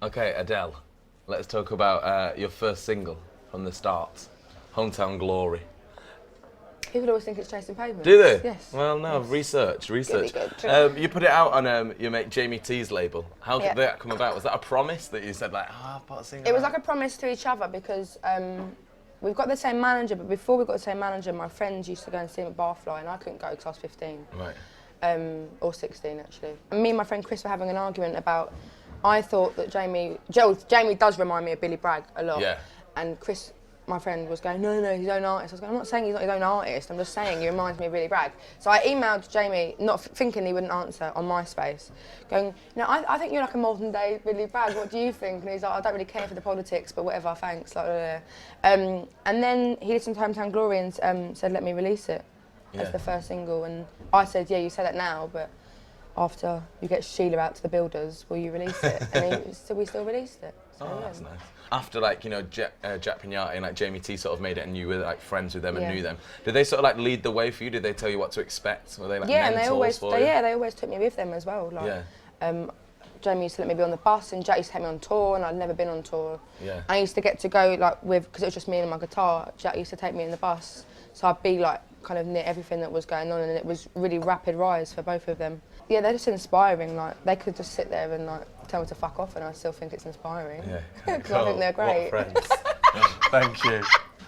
Okay, Adele, let's talk about your first single from the start, Hometown Glory. People always think it's Chasing Pavements. Do they? Yes. Well, no, yes. research. Good. You put it out on your mate Jamie T's label. How did that come about? Was that a promise that you said, like, I've got a single? It was like a promise to each other because we've got the same manager, but before we got the same manager, my friends used to go and see him at Barfly, and I couldn't go because I was 15. Right. Or 16, actually. And me and my friend Chris were having an argument about, I thought that Jamie does remind me of Billy Bragg a lot. Yeah. And Chris, my friend, was going, no, he's his own artist. I was going, I'm not saying he's not his own artist, I'm just saying he reminds me of Billy Bragg. So I emailed Jamie, not thinking he wouldn't answer, on MySpace, going, I think you're like a modern day Billy Bragg, what do you think? And he's like, I don't really care for the politics, but whatever, thanks. Like, and then he listened to Hometown Glory and said, let me release it as the first single. And I said, yeah, you say that now, but after you get Sheila out to the builders, will you release it? And we still released it. So, that's nice. After, like, you know, Jack Pignati and like Jamie T sort of made it and you were like friends with them and knew them, did they sort of like lead the way for you? Did they tell you what to expect? Were they like mentors for you? Yeah, they always took me with them as well. Like, Jamie used to let me be on the bus and Jack used to take me on tour, and I'd never been on tour. Yeah. I used to get to go like because it was just me and my guitar, Jack used to take me in the bus, so I'd be like kind of near everything that was going on, and it was really rapid rise for both of them. Yeah, they're just inspiring. Like, they could just sit there and like tell me to fuck off, and I still think it's inspiring. Yeah, because I think they're great. What friends. Thank you.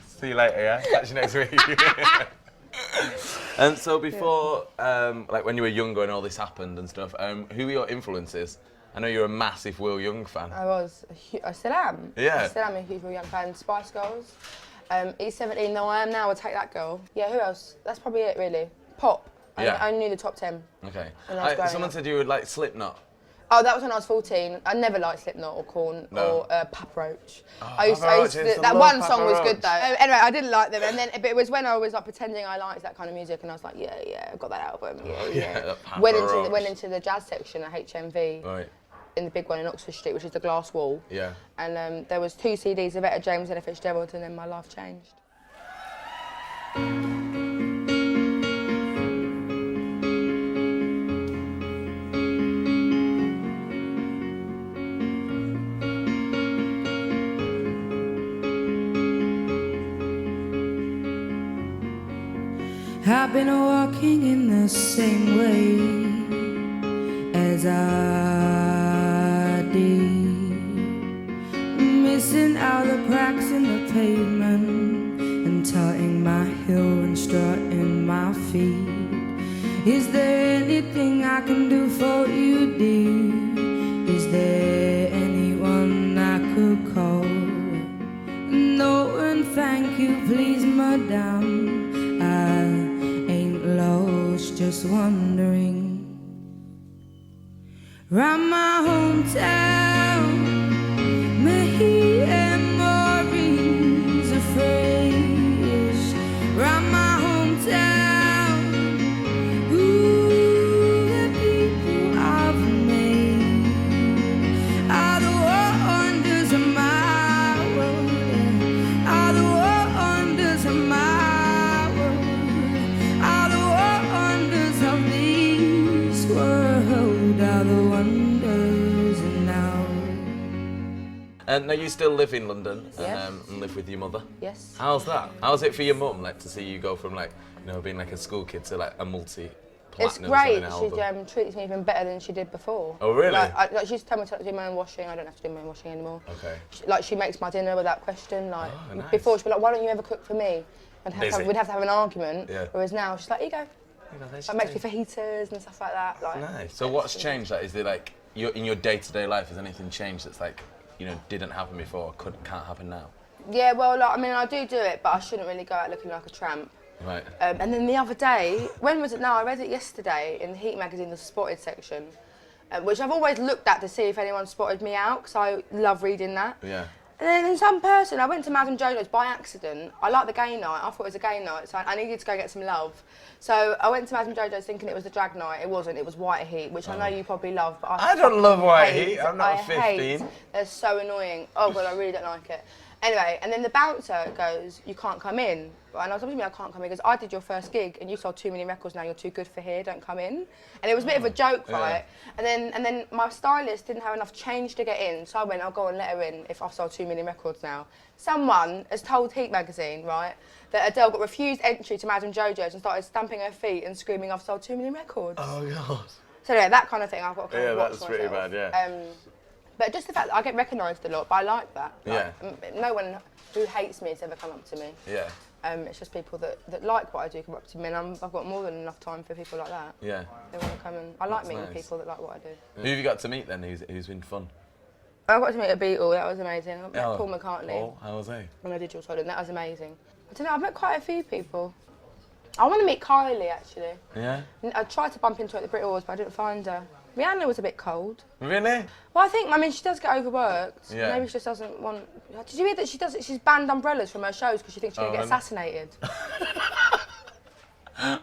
See you later. Yeah, catch you next week. And so before, like when you were younger and all this happened and stuff, who were your influences? I know you're a massive Will Young fan. I still am. Yeah. I still am a huge Will Young fan. Spice Girls. E17, though I am now, I'll take that girl. Yeah, who else? That's probably it, really. Pop. I knew the top 10. Okay. Someone said you would like Slipknot. Oh, that was when I was 14. I never liked Slipknot or Korn or Papa Roach. Oh, that one song was good though. Anyway, I didn't like them, and then but it was when I was like pretending I liked that kind of music, and I was like, yeah, I got that album. Went into the jazz section at HMV. Right. In the big one in Oxford Street, which is the glass wall. Yeah. And there was 2 CDs of Etta James and Ella Fitzgerald, and then my life changed. I've been walking in the same way as I did, missing out the cracks in the pavement and tutting my heel and strutting my feet. Is there anything I can do for you, dear? Is there anyone I could call? No, and thank you, please, madame. Just wondering round my hometown, memories are fresh. Round my hometown, ooh, the people I've made are the wonders of my world, are the wonders of my Now you still live in London Yes. And live with your mother? Yes. How's that? How's it for your mum, like, to see you go from, like, you know, being like a school kid to like a multi-platinum? It's great. Album? She treats me even better than she did before. Oh, really? Like she used to tell me to do my own washing. I don't have to do my own washing anymore. Okay. She makes my dinner without question. Like nice. before, she'd be like, "Why don't you ever cook for me?" We'd have to have an argument. Yeah. Whereas now she's like, "Here you go." Like, makes me fajitas and stuff like that. Like, nice. So what's changed? Like, is there like in your day-to-day life? Has anything changed that's like, you know, didn't happen before, can't happen now? Yeah, well, like, I mean, I do it, but I shouldn't really go out looking like a tramp. Right. And then the other day, when was it now? I read it yesterday in the Heat magazine, the Spotted section, which I've always looked at to see if anyone spotted me out, because I love reading that. Yeah. And then some person, I went to Madame Jojo's by accident. I liked the gay night. I thought it was a gay night, so I needed to go get some love. So I went to Madame Jojo's thinking it was the drag night. It wasn't. It was White Heat, which I know you probably love, but I don't love White Heat. I'm not 15. They're so annoying. Oh god, I really don't like it. Anyway, and then the bouncer goes, you can't come in. And I was like, what do you mean I can't come in? He goes, I did your first gig and you sold too many records, now you're too good for here, don't come in. And it was a bit of a joke, right? And then my stylist didn't have enough change to get in, so I went, I'll go and let her in if I've sold too many records now. Someone has told Heat magazine, right, that Adele got refused entry to Madame Jojo's and started stamping her feet and screaming, I've sold too many records. Oh, God. So anyway, that kind of thing I've got to kind of watch that's myself. pretty bad, yeah. But just the fact that I get recognised a lot, but I like that. Like, Yeah. No one who hates me has ever come up to me. Yeah. It's just people that like what I do come up to me, and I've got more than enough time for people like that. Yeah. They want to come and... I like That's meeting nice. people that like what I do. Who have you got to meet then who's been fun? I got to meet a Beatle, that was amazing. I met Paul McCartney. Oh, how was he? On a digital side, and that was amazing. I don't know, I've met quite a few people. I want to meet Kylie, actually. Yeah? I tried to bump into her at the Brit Awards, but I didn't find her. Rihanna was a bit cold. Really? Well, I mean, she does get overworked. Yeah. Maybe she just doesn't want... Did you hear that she's banned umbrellas from her shows because she thinks she's going to get assassinated?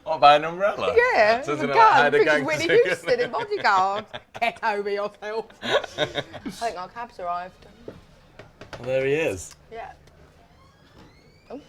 What, by an umbrella? Yeah. So The it's girl like thinks she's Whitney Houston in Bodyguard. Get over yourself. I think our cab's arrived. There he is. Yeah. Oh.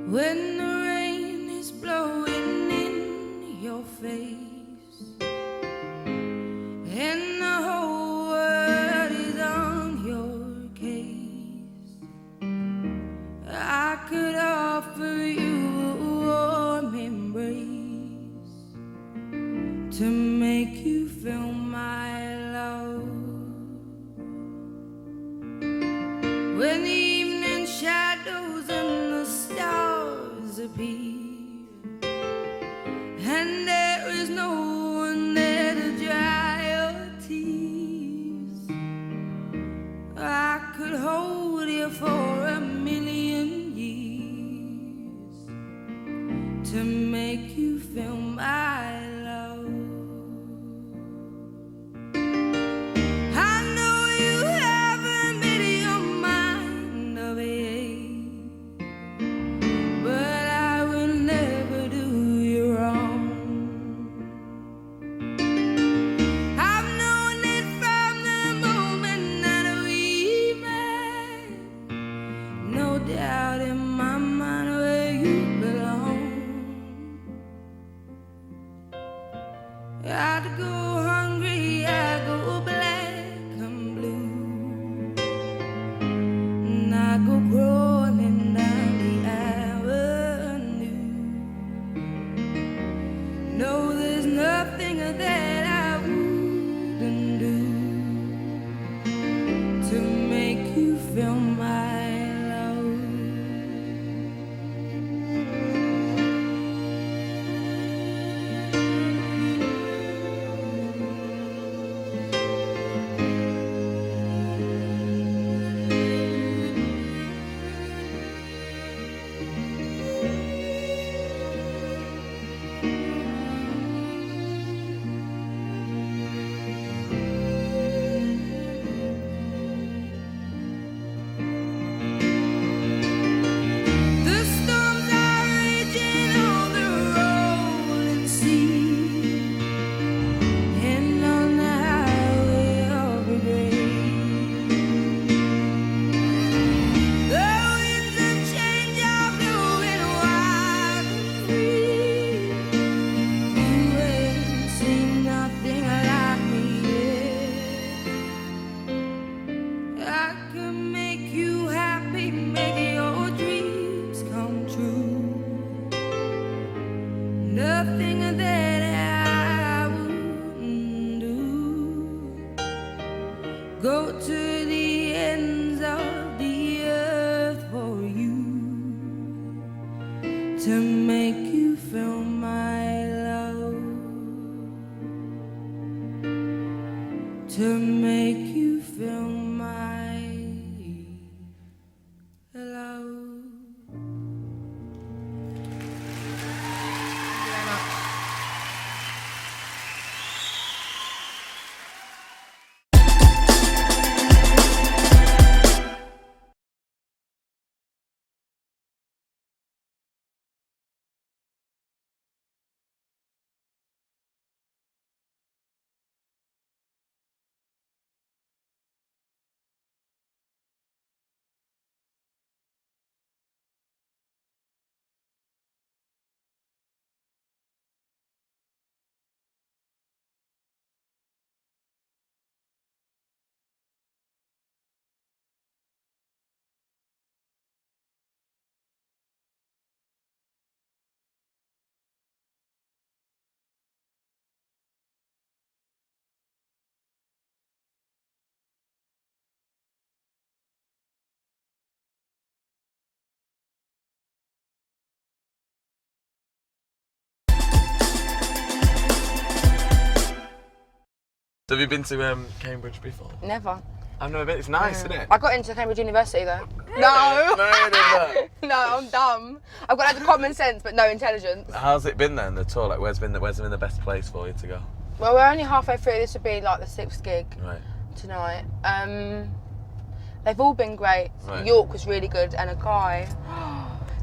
When the rain is blowing in your face and the whole world is on your case, I could offer you a warm embrace to make you feel my love. When the evening shadows and the stars appear, and there is no one there to dry your tears, I could hold you for a million years to make you feel my love. I know you haven't made your mind up yet, but I will never do you wrong. I've known it from the moment that we met, no doubt in my mind where you belong. I'd go hungry, I'd go black and blue, and I'd go crawling down the avenue. No, there's nothing that I wouldn't do to make you feel my love. The storms are raging on the rolling sea and on the highway of regret. The winds of change are blowing wild and free. You ain't seen nothing like me yet. I could make you happy, make your dreams come true. Nothing that I wouldn't do. Go to the ends of the earth for you to make you feel my love. To make you feel my love. So have you been to Cambridge before? Never. I've never been. It's nice, isn't it? I got into Cambridge University though. Really? No. No, you didn't. No, I'm dumb. I've got loads of common sense but no intelligence. How's it been then, the tour? Like, where's been the best place for you to go? Well, we're only halfway through. This would be like the 6th gig tonight. They've all been great. Right. York was really good, and a guy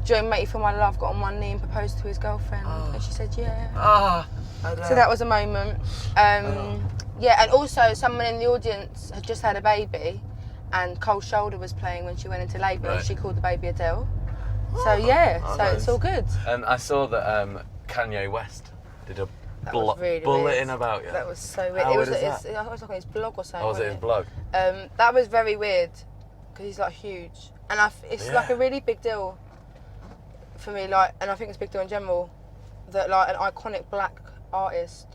during Make You Feel My Love got on one knee and proposed to his girlfriend, and she said yeah. So that was a moment. Yeah, and also someone in the audience had just had a baby, and Cold Shoulder was playing when she went into labour, and she called the baby Adele. So yeah, nice. It's all good. And I saw that Kanye West did a really bulletin weird. about you. That was so weird. How It was weird is I was like on his blog or something. Oh, was it his blog? That was very weird, because he's like huge, and it's like a really big deal for me. Like, and I think it's a big deal in general that like an iconic black artist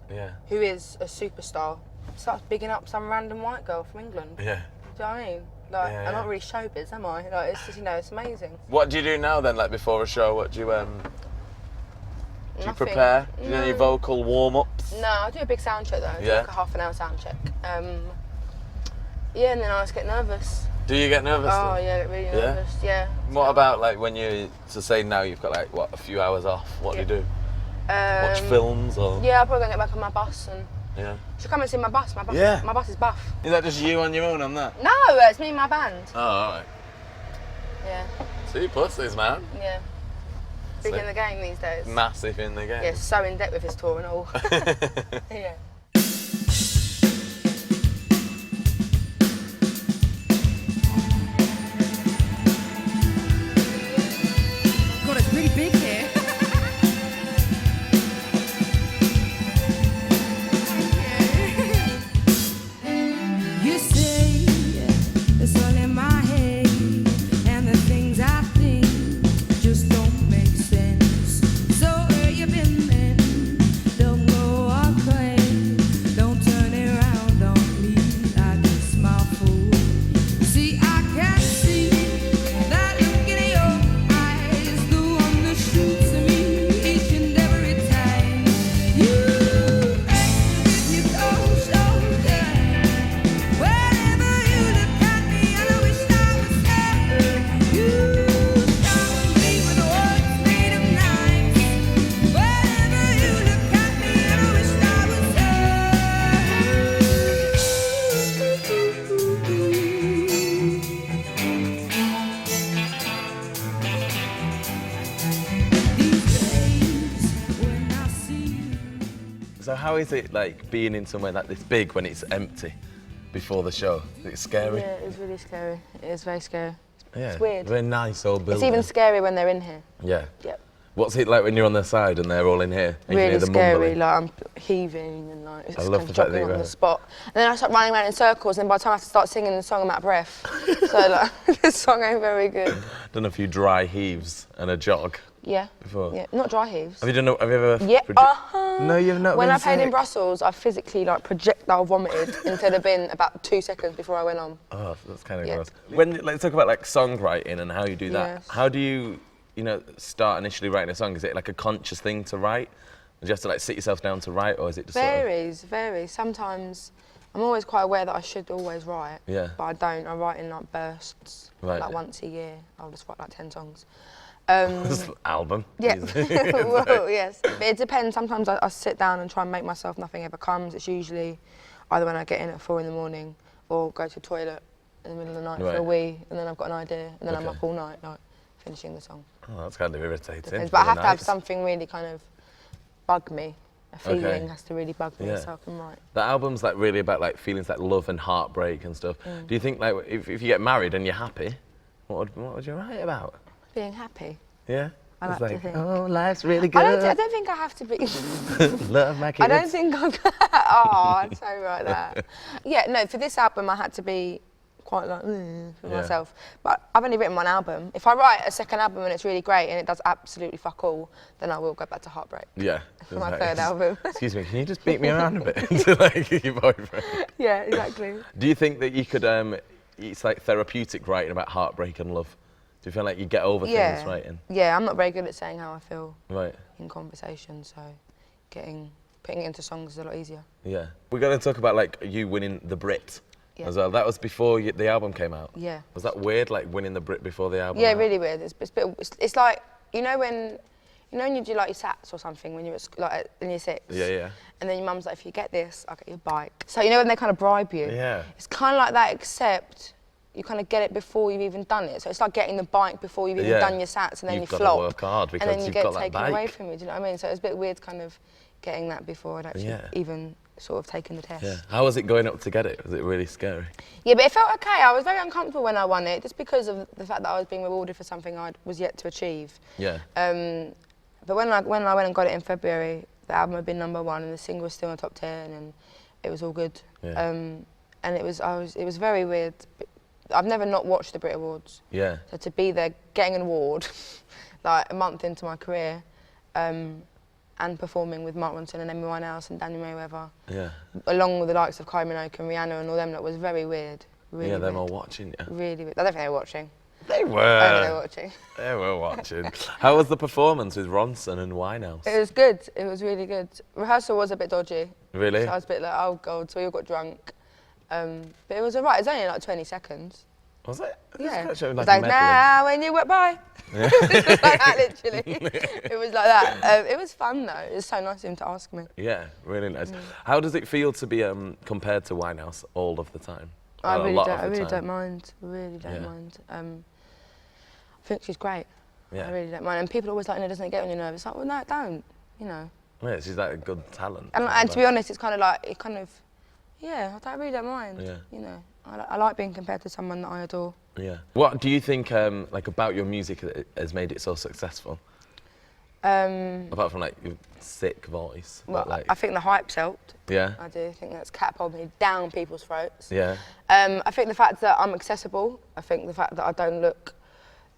who is a superstar starts bigging up some random white girl from England. Yeah. Do you know what I mean? Like, I'm not really showbiz, am I? Like, it's just, it's amazing. What do you do now then, like before a show? What do you do you prepare? Do you do any vocal warm-ups? No, I do a big sound check though. I do like a half-an-hour sound check. Yeah, and then I just get nervous. Do you get nervous? Oh yeah, I get really nervous. Yeah. What about like when you say now you've got like a few hours off? What do you do? Watch films or? Yeah, I'll probably go get back on my bus and. Yeah. Should come and see my bus. My bus is buff. Is that just you on your own on that? No, it's me and my band. Oh, alright. Yeah. Two pussies, man. Yeah. Big in the game these days. Massive in the game. Yeah, so in debt with his tour and all. Yeah. God, it's pretty big here. You say it's all in my head, and the things I think just don't make sense. So where you been then? Don't go away. Don't turn around on me like a small fool. See, I can see that look in your eyes, the one that shoots at me each and every time. You make me go shoulder. Whenever you look at me, I wish I was there. You start me with words made of knives. Whenever you look at me, I wish I was These days when I see you. So how is it like being in somewhere like this big when it's empty before the show? Is it scary? Yeah, it's really scary. It is very scary. Yeah. It's weird. Very nice old building. It's even scary when they're in here. Yeah. Yep. What's it like when you're on their side and they're all in here? And you Really can hear the scary. mumbling? Like I'm heaving and like it's I just love kind the of fact that jogging you're on the right. spot. And then I start running around in circles, and by the time I have to start singing the song, I'm out of breath. So like this song ain't very good. Done a few dry heaves and a jog Yeah. before. Yeah. Not dry heaves. Have you ever? Yeah. No, you've not. When been I played in sick? Brussels, I physically like projectile vomited instead of being about 2 seconds before I went on. Oh, that's kind of Yeah. gross. Let's talk about like songwriting and how you do that. Yes. How do you start initially writing a song? Is it like a conscious thing to write? Do you have to like sit yourself down to write, or is it just Varies. Sometimes I'm always quite aware that I should always write. Yeah. But I don't. I write in like bursts. Right. Like once a year, I'll just write like 10 songs. album? Yeah. Easy. Well, yes. But it depends. Sometimes I sit down and try and make myself nothing ever comes. It's usually either when I get in at 4 in the morning or go to the toilet in the middle of the night for a wee, and then I've got an idea, and then I'm up all night like finishing the song. Oh, that's kind of irritating. Depends. But I have to have something really kind of bug me. A feeling has to really bug me so I can write. The album's like really about like feelings like love and heartbreak and stuff. Do you think like if you get married and you're happy, what would you write about? Being happy. Yeah? I like to think. Oh, life's really good. I don't think I have to be. Love my kids. I don't think I'm. Oh, I'm so right there. Yeah, no. For this album, I had to be quite like for myself. But I've only written one album. If I write a second album and it's really great and it does absolutely fuck all, then I will go back to Heartbreak. Yeah. For my third album. Excuse me, can you just beat me around a bit to like your boyfriend? Yeah, exactly. Do you think that you could? It's like therapeutic writing about heartbreak and love. Do you feel like you get over things writing? Yeah, I'm not very good at saying how I feel Right. in conversation, so getting putting it into songs is a lot easier. Yeah. We're going to talk about like you winning the Brit as well. That was before the album came out. Yeah. Was that weird, like winning the Brit before the album? Yeah, really weird. It's like, you know when you do like your SATs or something when you're like in year 6? Yeah. And then your mum's like, if you get this, I'll get you a bike. So you know when they kind of bribe you? Yeah. It's kind of like that, except you kind of get it before you've even done it. So it's like getting the bike before you've even done your SATs, and then you flop. You've got to work hard because and then you get got taken that away from you, do you know what I mean? So it's a bit weird kind of getting that before I'd actually even sort of taken the test. Yeah. How was it going up to get it? Was it really scary? Yeah, but it felt okay. I was very uncomfortable when I won it, just because of the fact that I was being rewarded for something I was yet to achieve. Yeah. But when I went and got it in February, the album had been #1 and the single was still in the top 10, and it was all good. Yeah. And it was very weird. I've never not watched the Brit Awards. Yeah. So to be there, getting an award, like a month into my career, and performing with Mark Ronson and Amy Winehouse and Daniel Merriweather, along with the likes of Kylie Minogue and Rihanna and all them, that was very weird. Really them weird. all watching you. Really weird. I don't think they were watching. They were. I don't think they were watching. They were watching. How was the performance with Ronson and Winehouse? It was good. It was really good. Rehearsal was a bit dodgy. Really? So I was a bit like, oh God, so we all got drunk. But it was alright. It was only like 20 seconds. Was it? Yeah. It was like now when you went by. Yeah. It was like that, literally. It was like that. It was fun though. It was so nice of him to ask me. Yeah, really nice. How does it feel to be compared to Winehouse all of the time? I really don't mind. I really don't mind. I think she's great. Yeah. I really don't mind. And people are always like, no, doesn't it get on your nerves? It's like, well, no, it don't. You know. Yeah, she's like a good talent. And to be honest, it's kind of like, I really don't mind. Yeah. You know, I like being compared to someone that I adore. Yeah. What do you think, like, about your music that has made it so successful? Apart from like your sick voice. Well, like, I think the hype's helped. Yeah. I do think that's catapulted me down people's throats. Yeah. I think the fact that I'm accessible. I think the fact that I don't look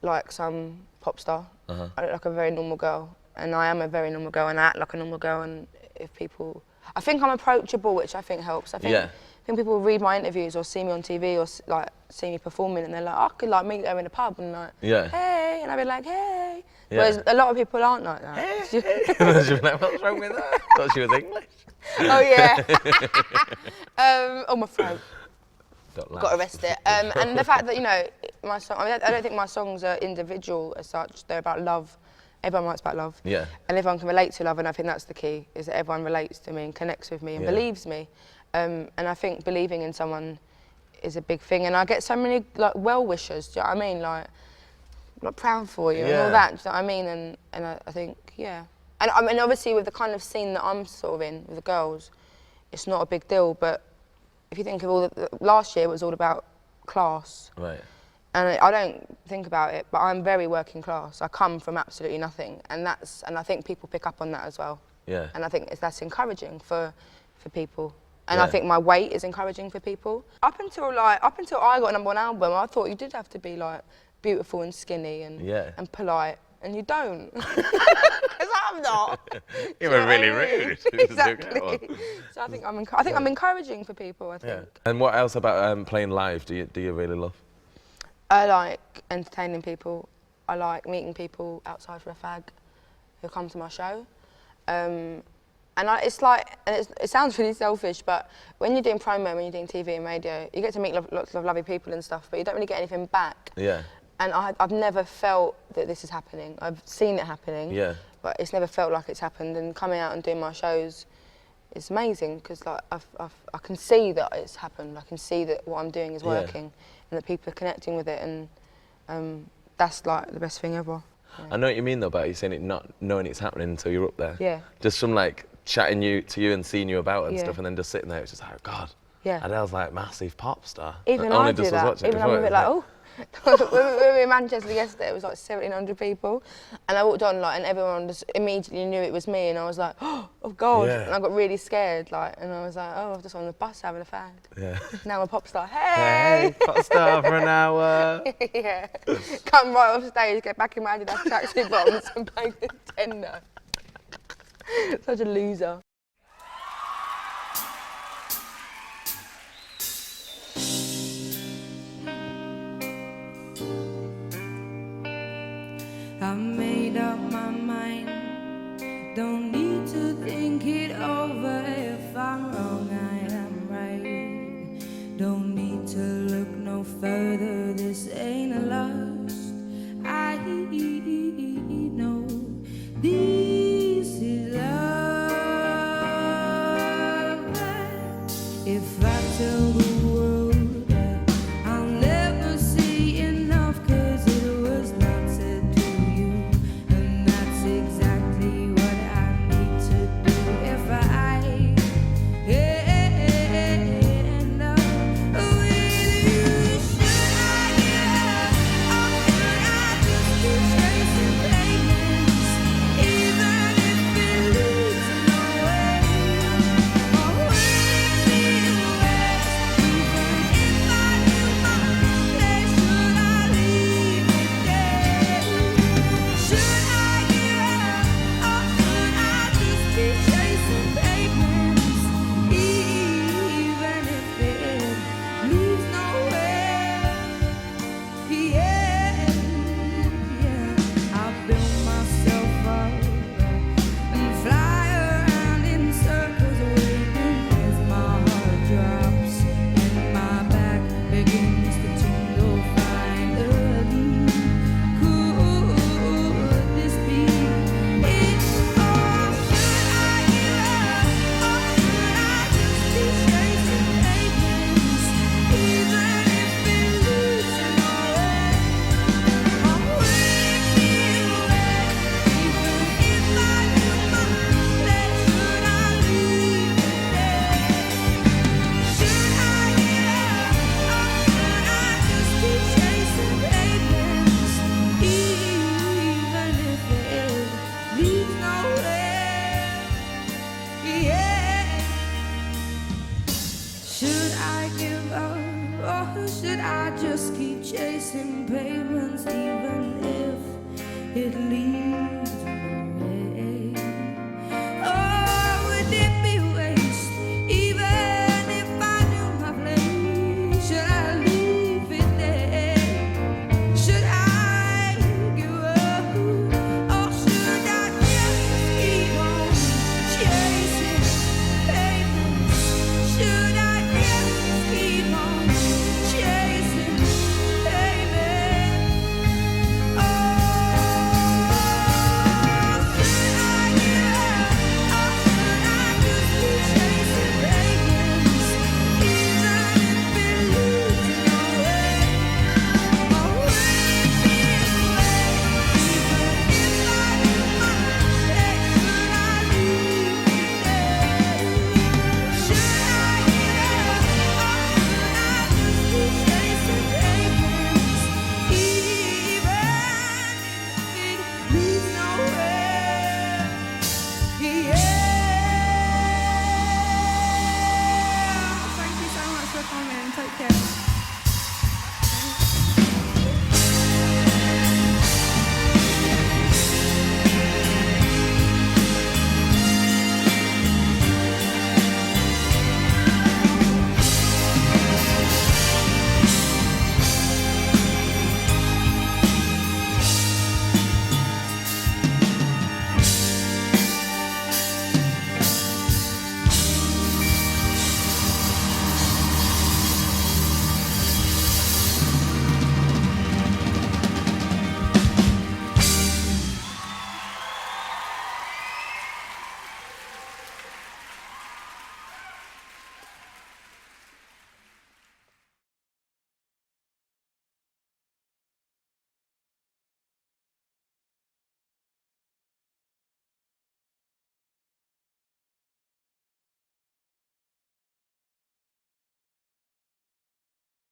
like some pop star. I look like a very normal girl, and I am a very normal girl, and I act like a normal girl. And if people, I think I'm approachable, which I think helps. I think people read my interviews or see me on TV or like see me performing, and they're like, I could like meet her in a pub and like, hey, and I'd be like, hey. Yeah. Whereas a lot of people aren't like that. Hey. She'd be like, what's wrong with her? Thought she was English. Oh yeah. Oh my throat. Got arrested. And the fact that, you know, my song, I don't think my songs are individual as such. They're about love. Everyone writes about love. Yeah. And everyone can relate to love, and I think that's the key, is that everyone relates to me and connects with me and believes me. And I think believing in someone is a big thing. And I get so many like well-wishers, do you know what I mean? Like proud for you and all that, do you know what I mean? And I think, And I mean, obviously with the kind of scene that I'm sort of in with the girls, it's not a big deal, but if you think of all last year was all about class. Right. And I don't think about it, but I'm very working class. I come from absolutely nothing, and I think people pick up on that as well. Yeah. And I think that's encouraging for people. And I think my weight is encouraging for people. Up until I got a #1 album, I thought you did have to be like beautiful and skinny and polite, and you don't. Because I'm not. You were really rude. Exactly. So I think I'm encouraging for people. I think. Yeah. And what else about playing live do you really love? I like entertaining people. I like meeting people outside for a fag who come to my show. It sounds really selfish, but when you're doing promo, when you're doing TV and radio, you get to meet lots of lovely people and stuff, but you don't really get anything back. Yeah. And I've never felt that this is happening. I've seen it happening, but it's never felt like it's happened. And coming out and doing my shows is amazing, because like I can see that it's happened. I can see that what I'm doing is working, and that people are connecting with it, and that's like the best thing ever. Yeah. I know what you mean though about you saying it not knowing it's happening until you're up there. Yeah. Just from like chatting to you and seeing you about it and stuff, and then just sitting there, it's just like, oh God. Yeah. Adele's like massive pop star. Even I do that. Even I'm a bit like, oh. We were in Manchester yesterday, it was like 1,700 people, and I walked on and everyone just immediately knew it was me, and I was like, oh God, and I got really scared, and I was like, oh, I'm just on the bus having a fag. Yeah. Now I'm a pop star. Hey, pop star for an hour. Yeah. Come right off stage, get back in my Adidas tracksuit bottoms and play the tender. Such a loser. I made up my mind, don't need to think it over. give up? Or should I just keep chasing pavements even if it leads away? Or would it be waste even if I knew my place? Should I leave it there? Should I give up? Or should I just keep on chasing pavements? Should I just keep on chasing pavements? Yeah.